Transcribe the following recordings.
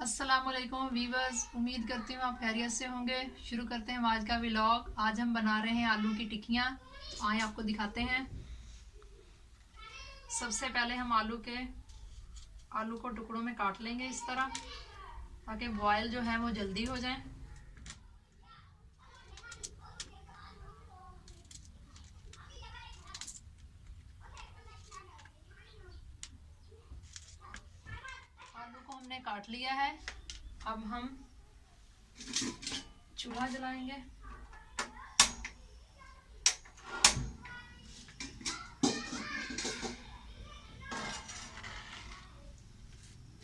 अस्सलामुअलैकुम वीवर्स, उम्मीद करती हूँ आप खैरियत से होंगे। शुरू करते हैं आज का व्लॉग। आज हम बना रहे हैं आलू की टिक्कियाँ। आए आपको दिखाते हैं। सबसे पहले हम आलू को टुकड़ों में काट लेंगे इस तरह, ताकि बॉयल जो है वो जल्दी हो जाए। आलू को हमने काट लिया है। अब हम चूल्हा जलाएंगे।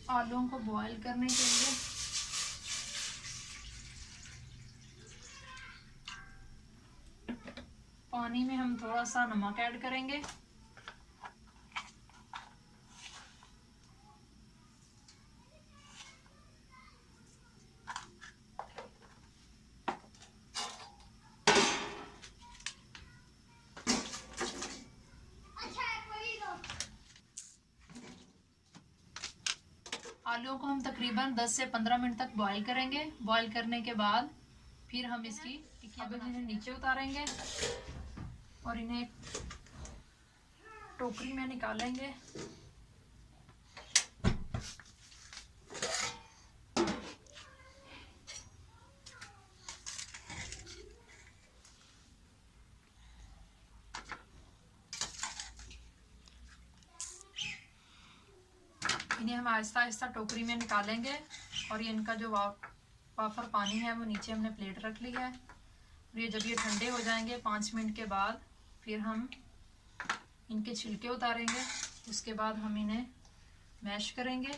आलूओं को बॉयल करने के लिए पानी में हम थोड़ा सा नमक ऐड करेंगे। आलूओं को हम तकरीबन 10 से 15 मिनट तक बॉईल करेंगे। बॉईल करने के बाद फिर हम इसकी टिक्कियाँ इन्हें नीचे उतारेंगे और इन्हें टोकरी में निकालेंगे। इन्हें हम आहिस्ता आहिस्ता टोकरी में निकालेंगे और ये इनका जो वाफर पानी है वो नीचे हमने प्लेट रख ली है। और ये जब ये ठंडे हो जाएंगे 5 मिनट के बाद फिर हम इनके छिलके उतारेंगे। उसके बाद हम इन्हें मैश करेंगे।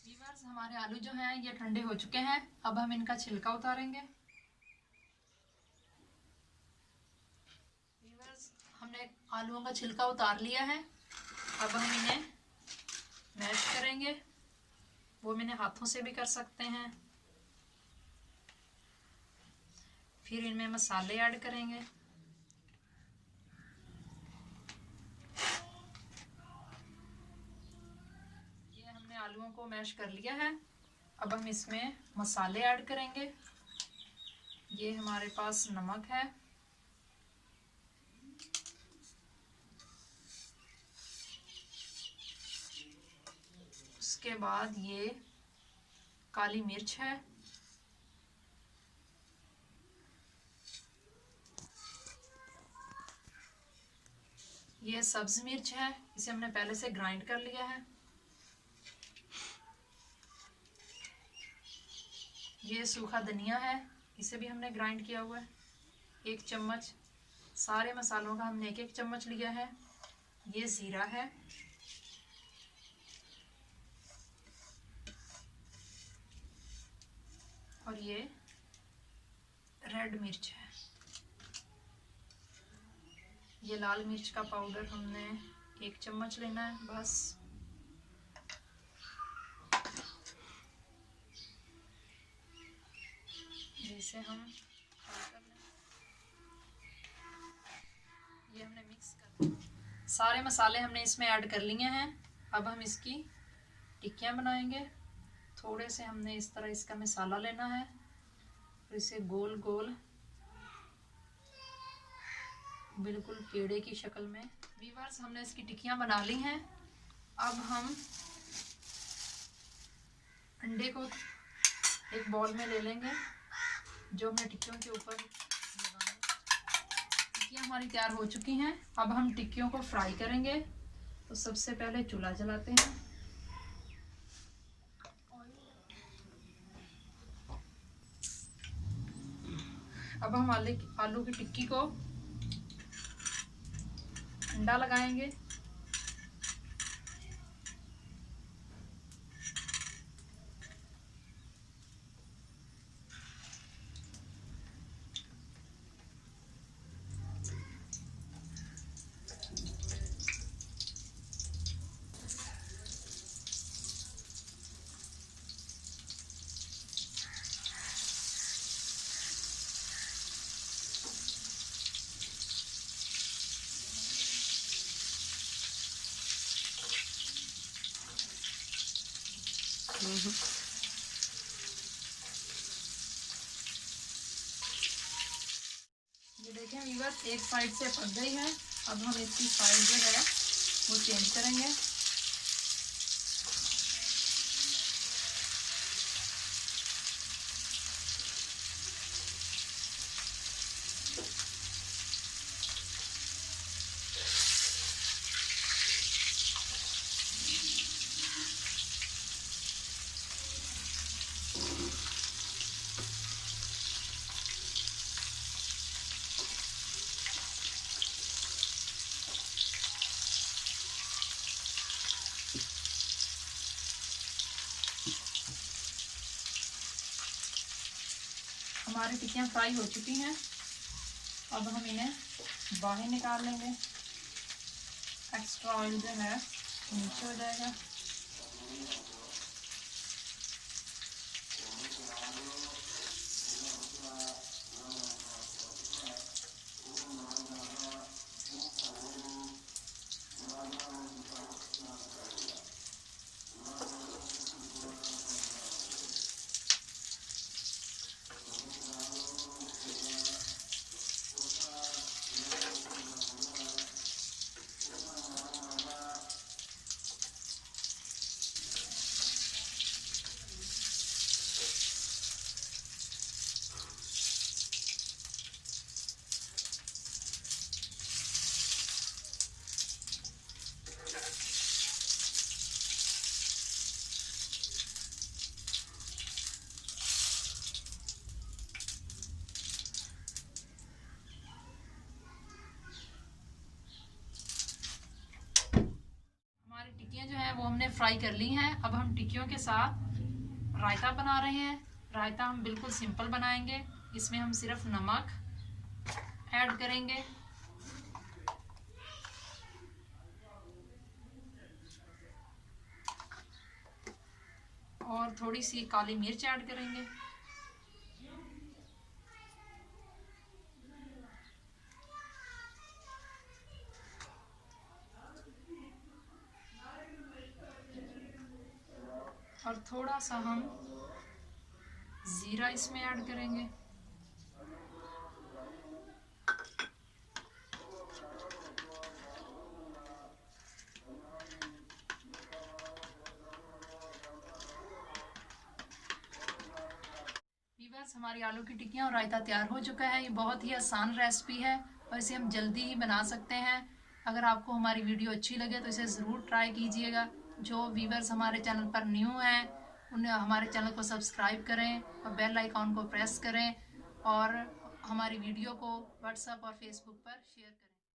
व्यूअर्स, हमारे आलू जो हैं ये ठंडे हो चुके हैं। अब हम इनका छिलका उतारेंगे। व्यूअर्स, हमने आलूओं का छिलका उतार लिया है। अब हम इन्हें मैश करेंगे। वो मैंने हाथों से भी कर सकते हैं। फिर इनमें मसाले ऐड करेंगे। ये हमने आलूओं को मैश कर लिया है। अब हम इसमें मसाले ऐड करेंगे। ये हमारे पास नमक है, उसके बाद ये काली मिर्च है, ये सब्ज मिर्च है, इसे हमने पहले से ग्राइंड कर लिया है। ये सूखा धनिया है, इसे भी हमने ग्राइंड किया हुआ है 1 चम्मच। सारे मसालों का हमने 1-1 चम्मच लिया है। ये जीरा है, और ये रेड मिर्च है। ये लाल मिर्च का पाउडर हमने 1 चम्मच लेना है बस। जिसे हम ये हमने मिक्स कर, सारे मसाले हमने इसमें ऐड कर लिए हैं। अब हम इसकी टिक्कियाँ बनाएंगे। थोड़े से हमने इस तरह इसका मसाला लेना है और इसे गोल गोल बिल्कुल पेड़े की शक्ल में। व्यूअर्स, हमने इसकी टिक्कियाँ बना ली हैं। अब हम अंडे को एक बॉल में ले लेंगे, जो हमने टिक्कियों के ऊपर लगाना। टिक्कियाँ हमारी तैयार हो चुकी हैं। अब हम टिक्कियों को फ्राई करेंगे। तो सबसे पहले चूल्हा जलाते हैं। अब हम आलू की टिक्की को अंडा लगाएंगे। ये देखें व्यूअर्स, एक साइड से पक गई है। अब हम इसकी साइड जो है वो चेंज करेंगे। हमारी टिक्कियाँ फ्राई हो चुकी हैं। अब हम इन्हें बाहर निकाल लेंगे। एक्स्ट्रा ऑयल जो है नीचे हो जाएगा। टिक्कियाँ जो है वो हमने फ्राई कर ली हैं। अब हम टिक्कियों के साथ रायता बना रहे हैं। रायता हम बिल्कुल सिंपल बनाएंगे। इसमें हम सिर्फ नमक ऐड करेंगे और थोड़ी सी काली मिर्च ऐड करेंगे। और थोड़ा सा हम जीरा इसमें ऐड करेंगे। व्यूअर्स, हमारी आलू की टिक्कियाँ और रायता तैयार हो चुका है। ये बहुत ही आसान रेसिपी है और इसे हम जल्दी ही बना सकते हैं। अगर आपको हमारी वीडियो अच्छी लगे तो इसे ज़रूर ट्राई कीजिएगा। जो व्यूअर्स हमारे चैनल पर न्यू हैं उन्हें हमारे चैनल को सब्सक्राइब करें और बेल आइकॉन को प्रेस करें और हमारी वीडियो को व्हाट्सएप और फेसबुक पर शेयर करें।